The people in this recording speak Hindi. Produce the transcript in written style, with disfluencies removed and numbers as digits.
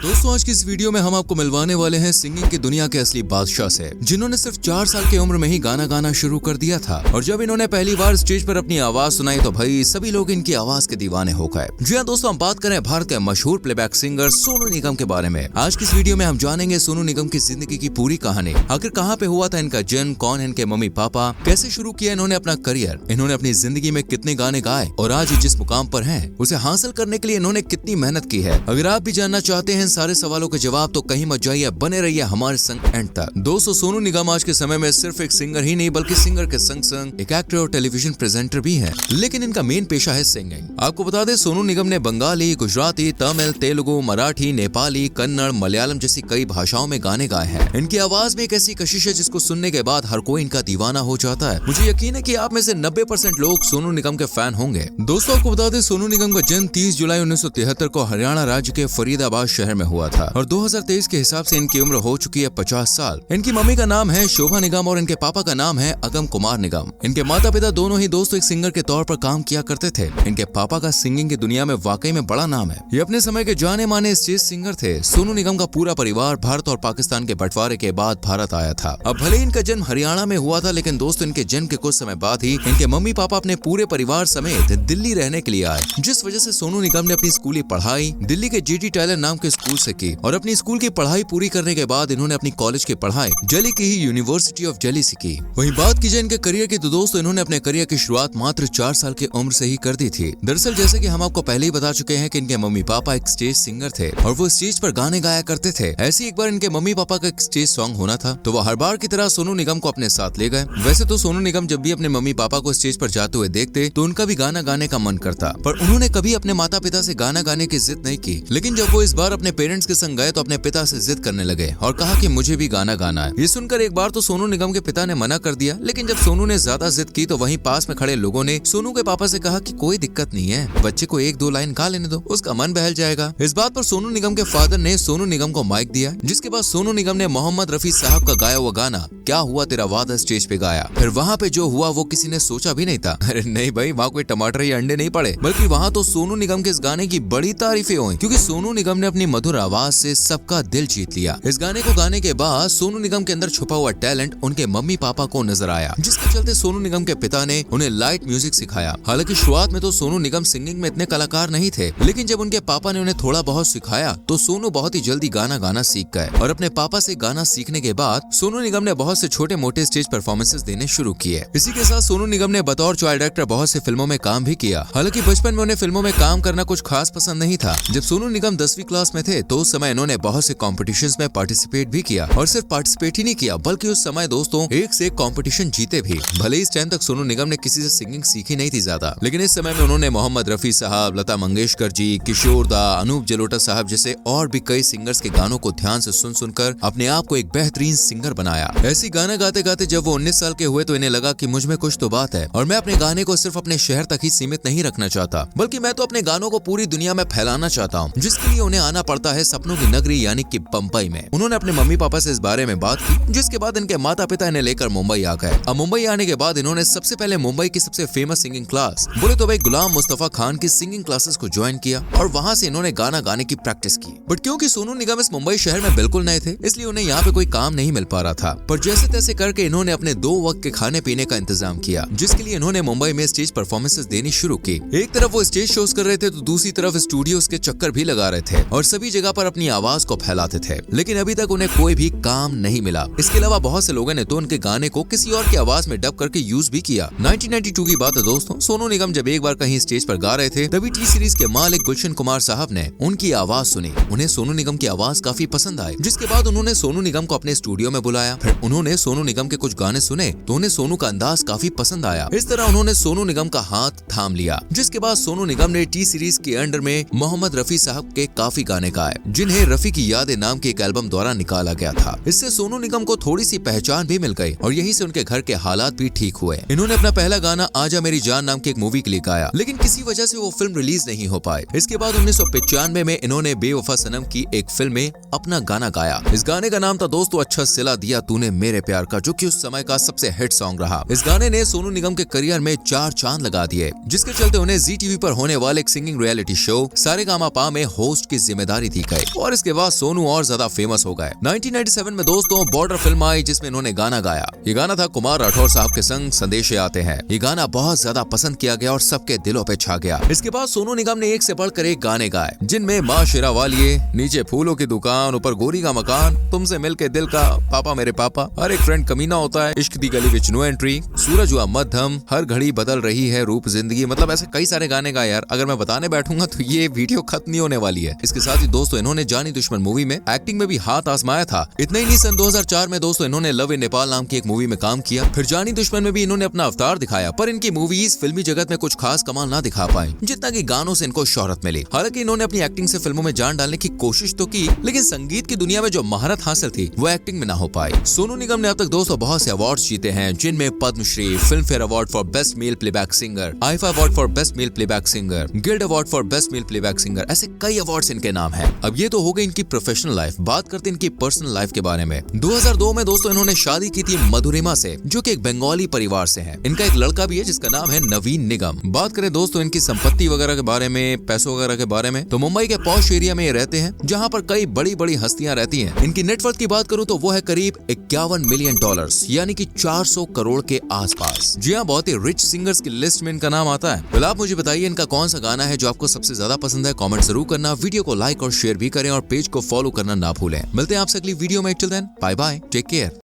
दोस्तों आज की इस वीडियो में हम आपको मिलवाने वाले हैं सिंगिंग की दुनिया के असली बादशाह से, जिन्होंने सिर्फ 4 साल की उम्र में ही गाना गाना शुरू कर दिया था। और जब इन्होंने पहली बार स्टेज पर अपनी आवाज सुनाई तो भाई सभी लोग इनकी आवाज के दीवाने हो गए। जी हाँ दोस्तों, हम बात करें भारत के मशहूर प्लेबैक सिंगर सोनू निगम के बारे में। आज की इस वीडियो में हम जानेंगे सोनू निगम की जिंदगी की पूरी कहानी। आखिर कहाँ पे हुआ था इनका जन्म, कौन है इनके मम्मी पापा, कैसे शुरू किया इन्होंने अपना करियर, इन्होंने अपनी जिंदगी में कितने गाने गाए और आज जिस मुकाम पर हैं उसे हासिल करने के लिए इन्होंने कितनी मेहनत की है। अगर आप भी जानना चाहते हैं सारे सवालों के जवाब तो कहीं मत जाइए, बने रहिए हमारे संग एंड तक। दोस्तों सोनू निगम आज के समय में सिर्फ एक सिंगर ही नहीं बल्कि सिंगर के संग संग एक एक्टर और टेलीविजन प्रेजेंटर भी हैं। लेकिन इनका मेन पेशा है सिंगिंग। आपको बता दें सोनू निगम ने बंगाली, गुजराती, तमिल, तेलुगु, मराठी, नेपाली, कन्नड़, मलयालम जैसी कई भाषाओं में गाने गाए हैं। इनकी आवाज में एक ऐसी कशिश है जिसको सुनने के बाद हर कोई इनका दीवाना हो जाता है। मुझे यकीन है कि आप में से 90% लोग सोनू निगम के फैन होंगे। दोस्तों आपको बता दें सोनू निगम का जन्म 30 जुलाई 1973 को हरियाणा राज्य के फरीदाबाद शहर में हुआ था और 2023 के हिसाब से इनकी उम्र हो चुकी है 50 साल। इनकी मम्मी का नाम है शोभा निगम और इनके पापा का नाम है अगम कुमार निगम। इनके माता पिता दोनों ही दोस्तों एक सिंगर के तौर पर काम किया करते थे। इनके पापा का सिंगिंग की दुनिया में वाकई में बड़ा नाम है। ये अपने समय के जाने माने स्टेज सिंगर थे। सोनू निगम का पूरा परिवार भारत और पाकिस्तान के बंटवारे के बाद भारत आया था। अब भले ही इनका जन्म हरियाणा में हुआ था लेकिन दोस्तों इनके जन्म के कुछ समय बाद ही इनके मम्मी पापा अपने पूरे परिवार समेत दिल्ली रहने के लिए आए, जिस वजह से सोनू निगम ने अपनी स्कूली पढ़ाई दिल्ली के जीटी टाइलर नाम के स्कूल से की और अपनी स्कूल की पढ़ाई पूरी करने के बाद इन्होंने अपनी कॉलेज की पढ़ाई दिल्ली की ही यूनिवर्सिटी ऑफ दिल्ली से की। वहीं बात की जाए इनके करियर की तो दोस्तों इन्होंने अपने करियर की शुरुआत मात्र 4 साल की उम्र से ही कर दी थी। दरअसल जैसे कि हम आपको पहले ही बता चुके हैं कि इनके मम्मी पापा एक स्टेज सिंगर थे और वो स्टेज पर गाने गाया करते थे। ऐसी एक बार इनके मम्मी पापा का एक स्टेज सॉन्ग होना था तो वो हर बार की तरह सोनू निगम को अपने साथ ले गए। वैसे तो सोनू निगम जब भी अपने मम्मी पापा को स्टेज पर जाते हुए देखते तो उनका भी गाना गाने का मन करता, पर उन्होंने कभी अपने माता पिता से गाना गाने की जिद नहीं की। लेकिन जब वो इस बार अपने पेरेंट्स के संग गए तो अपने पिता से जिद करने लगे और कहा कि मुझे भी गाना गाना है। ये सुनकर एक बार तो सोनू निगम के पिता ने मना कर दिया, लेकिन जब सोनू ने ज्यादा जिद की तो वहीं पास में खड़े लोगों ने सोनू के पापा से कहा कि कोई दिक्कत नहीं है, बच्चे को 1-2 लाइन गा लेने दो, उसका मन बहल जाएगा। इस बात पर सोनू निगम के फादर ने सोनू निगम को माइक दिया, जिसके बाद सोनू निगम ने मोहम्मद रफी साहब का गाया हुआ गाना क्या हुआ तेरा वादा स्टेज पे गाया। फिर वहाँ पे जो हुआ वो किसी ने सोचा भी नहीं था। अरे नहीं भाई, वहाँ कोई टमाटर या अंडे नहीं पड़े, बल्कि वहाँ तो सोनू निगम के इस गाने की बड़ी तारीफें हुई, क्योंकि सोनू निगम ने अपनी मधुर आवाज से सबका दिल जीत लिया। इस गाने को गाने के बाद सोनू निगम के अंदर छुपा हुआ टैलेंट उनके मम्मी पापा को नजर आया, जिसके चलते सोनू निगम के पिता ने उन्हें लाइट म्यूजिक सिखाया। हालांकि शुरुआत में तो सोनू निगम सिंगिंग में इतने कलाकार नहीं थे, लेकिन जब उनके पापा ने उन्हें थोड़ा बहुत सिखाया तो सोनू बहुत ही जल्दी गाना गाना सीख गए और अपने पापा से गाना सीखने के बाद सोनू निगम ने बहुत से छोटे मोटे स्टेज परफॉर्मेंसेस देने शुरू किए। इसी के साथ सोनू निगम ने बतौर चाइल्ड डायरेक्टर बहुत सी फिल्मों में काम भी किया। हालांकि बचपन में उन्हें फिल्मों में काम करना कुछ खास पसंद नहीं था। जब सोनू निगम 10वीं क्लास में थे तो उस समय इन्होंने बहुत से कॉम्पिटिशन्स में पार्टिसिपेट भी किया और सिर्फ पार्टिसिपेट ही नहीं किया बल्कि उस समय दोस्तों एक से एक कॉम्पिटिशन जीते भी। भले इस टाइम तक सोनू निगम ने किसी से सिंगिंग सीखी नहीं थी ज्यादा, लेकिन इस समय में उन्होंने मोहम्मद रफी साहब, लता मंगेशकर जी, किशोर दा, अनूप जलोटा साहब जैसे और भी कई सिंगर्स के गानों को ध्यान से सुन सुनकर अपने आप को एक बेहतरीन सिंगर बनाया। ऐसी गाना गाते गाते जब वो 19 साल के हुए तो इन्हें लगा कि मुझ में कुछ तो बात है और मैं अपने गाने को सिर्फ अपने शहर तक ही सीमित नहीं रखना चाहता, बल्कि मैं तो अपने गानों को पूरी दुनिया में फैलाना चाहता हूँ, जिसके लिए उन्हें आना पड़ता है सपनों की नगरी यानी कि बम्बई में। उन्होंने अपने मम्मी पापा से इस बारे में बात की, जिसके बाद इनके माता पिता इन्हें लेकर मुंबई आ गए। अब मुंबई आने के बाद इन्होंने सबसे पहले मुंबई की सबसे फेमस सिंगिंग क्लास बोले तो भाई गुलाम मुस्तफा खान की सिंगिंग क्लासेस को ज्वाइन किया और वहाँ से इन्होंने गाना गाने की प्रैक्टिस की। बट क्योंकि सोनू निगम इस मुंबई शहर में बिल्कुल नए थे, इसलिए उन्हें यहाँ पे कोई काम नहीं मिल पा रहा था। पर जैसे तैसे करके इन्होंने अपने 2 वक्त के खाने पीने का इंतजाम किया, जिसके लिए इन्होंने मुंबई में स्टेज परफॉर्मेंसेस देनी शुरू की। एक तरफ वो स्टेज शोज कर रहे थे तो दूसरी तरफ स्टूडियोज के चक्कर भी लगा रहे थे और सभी जगह पर अपनी आवाज को फैलाते थे, लेकिन अभी तक उन्हें कोई भी काम नहीं मिला। इसके अलावा बहुत से लोगों ने तो उनके गाने को किसी और की आवाज में डब करके यूज भी किया। 1992 की बात है दोस्तों, सोनू निगम जब एक बार कहीं स्टेज पर गा रहे थे तभी टी सीरीज के मालिक गुलशन कुमार साहब ने उनकी आवाज सुनी। उन्हें सोनू निगम की आवाज काफी पसंद आई, जिसके बाद उन्होंने सोनू निगम को अपने स्टूडियो में बुलाया। फिर उन्होंने सोनू निगम के कुछ गाने सुने तो उन्हें सोनू का अंदाज काफी पसंद आया। इस तरह उन्होंने सोनू निगम का हाथ थाम लिया, जिसके बाद सोनू निगम ने टी सीरीज के अंडर में मोहम्मद रफी साहब के काफी गाने गाए, जिन्हें रफी की यादें नाम के एक एल्बम द्वारा निकाला गया था। इससे सोनू निगम को थोड़ी सी पहचान भी मिल गई और यहीं से उनके घर के हालात भी ठीक हुए। इन्होंने अपना पहला गाना आजा मेरी जान नाम की एक मूवी के लिए गाया, लेकिन किसी वजह से वो फिल्म रिलीज नहीं हो पाई। इसके बाद 1995 में इन्होंने बेवफा सनम की एक फिल्म में अपना गाना गाया। इस गाने का नाम था दोस्तों अच्छा सिला दिया तूने मेरे प्यार का, जो कि उस समय का सबसे हिट सॉन्ग रहा। इस गाने ने सोनू निगम के करियर में 4 चांद लगा दिए, जिसके चलते उन्हें जी टीवी पर होने वाले एक सिंगिंग रियलिटी शो सारेगामापा में होस्ट की जिम्मेदारी थी गए और इसके बाद सोनू और ज्यादा फेमस हो गए। 1997 में दोस्तों बॉर्डर फिल्म आई जिसमें इन्होंने गाना गाया। ये गाना था कुमार राठौर साहब के संग संदेशे आते हैं। ये गाना बहुत ज्यादा पसंद किया गया और सबके दिलों पे छा गया। इसके बाद सोनू निगम ने एक से बढ़कर एक गाने गाए जिनमें माँ शेरावालिए, नीचे फूलों की दुकान, ऊपर गोरी का मकान, तुमसे मिलके दिल का, पापा मेरे पापा, हर एक फ्रेंड कमीना होता है, इश्क दी गली विच नो एंट्री, सूरज हुआ मध्यम, हर घड़ी बदल रही है रूप जिंदगी, मतलब ऐसे कई सारे गाने गाए यार। अगर मैं बताने बैठूंगा तो ये वीडियो खत्म नहीं होने वाली है। इसके साथ ही दोस्तों इन्होंने जानी दुश्मन मूवी में एक्टिंग में भी हाथ आजमाया था। इतना ही नहीं, सन 2004 में दोस्तों इन्होंने लव इन नेपाल नाम की एक मूवी में काम किया। फिर जानी दुश्मन में भी इन्होंने अपना अवतार दिखाया, पर इनकी मूवीज फिल्मी जगत में कुछ खास कमाल ना दिखा पाई जितना कि गानों से इनको शोहरत मिली। हालांकि इन्होंने अपनी एक्टिंग से फिल्मों में जान डालने की कोशिश तो की, लेकिन संगीत की दुनिया में जो महारत हासिल थी वो एक्टिंग में ना हो पाई। सोनू निगम ने अब तक दोस्तों बहुत से अवार्ड्स जीते हैं जिनमें Padma Shri, Filmfare award for best male playback singer, IIFA award for best male playback singer, Guild award for best male playback singer, ऐसे कई अवार्ड्स इनके नाम हैं। अब ये तो हो गई इनकी प्रोफेशनल लाइफ। बात करते हैं इनकी पर्सनल लाइफ के बारे में। 2002 में दोस्तों इन्होंने शादी की थी मधुरिमा से, जो कि एक बंगाली परिवार से है। इनका एक लड़का भी है जिसका नाम है नवीन निगम। बात करें दोस्तों इनकी संपत्ति वगैरह के बारे में, पैसों वगैरह के बारे में, तो मुंबई के पॉश एरिया में ये रहते हैं जहाँ पर कई बड़ी बड़ी हस्तियां रहती हैं। इनकी नेटवर्थ की बात करूँ तो वो है करीब $51 मिलियन, यानी कि 400 करोड़ के आसपास। जी हाँ, बहुत ही रिच सिंगर्स की लिस्ट में इनका नाम आता है। तो आप मुझे बताइए इनका कौन सा गाना है जो आपको सबसे ज्यादा पसंद है। कमेंट जरूर करना, वीडियो को लाइक और शेयर भी करें और पेज को फॉलो करना ना भूलें। मिलते हैं आपसे अगली वीडियो में। Till then bye bye, take care.